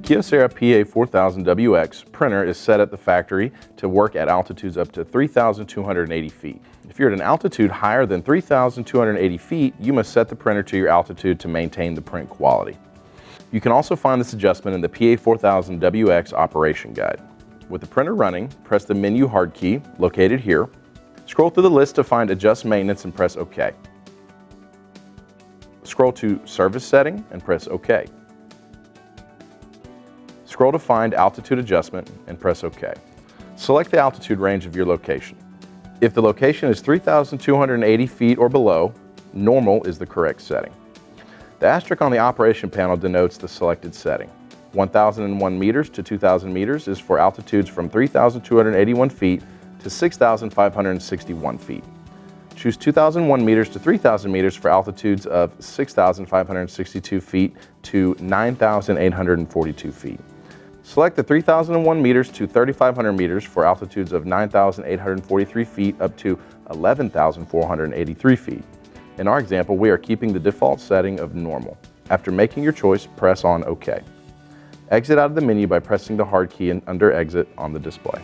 Kyocera PA4000WX printer is set at the factory to work at altitudes up to 3,280 feet. If you're at an altitude higher than 3,280 feet, you must set the printer to your altitude to maintain the print quality. You can also find this adjustment in the PA4000WX operation guide. With the printer running, press the menu hard key, located here. Scroll through the list to find Adjust Maintenance and press OK. Scroll to Service Setting and press OK. Scroll to find Altitude Adjustment and press OK. Select the altitude range of your location. If the location is 3,280 feet or below, normal is the correct setting. The asterisk on the operation panel denotes the selected setting. 1,001 meters to 2,000 meters is for altitudes from 3,281 feet to 6,561 feet. Choose 2,001 meters to 3,000 meters for altitudes of 6,562 feet to 9,842 feet. Select the 3,001 meters to 3,500 meters for altitudes of 9,843 feet up to 11,483 feet. In our example, we are keeping the default setting of normal. After making your choice, press on OK. Exit out of the menu by pressing the hard key and under Exit on the display.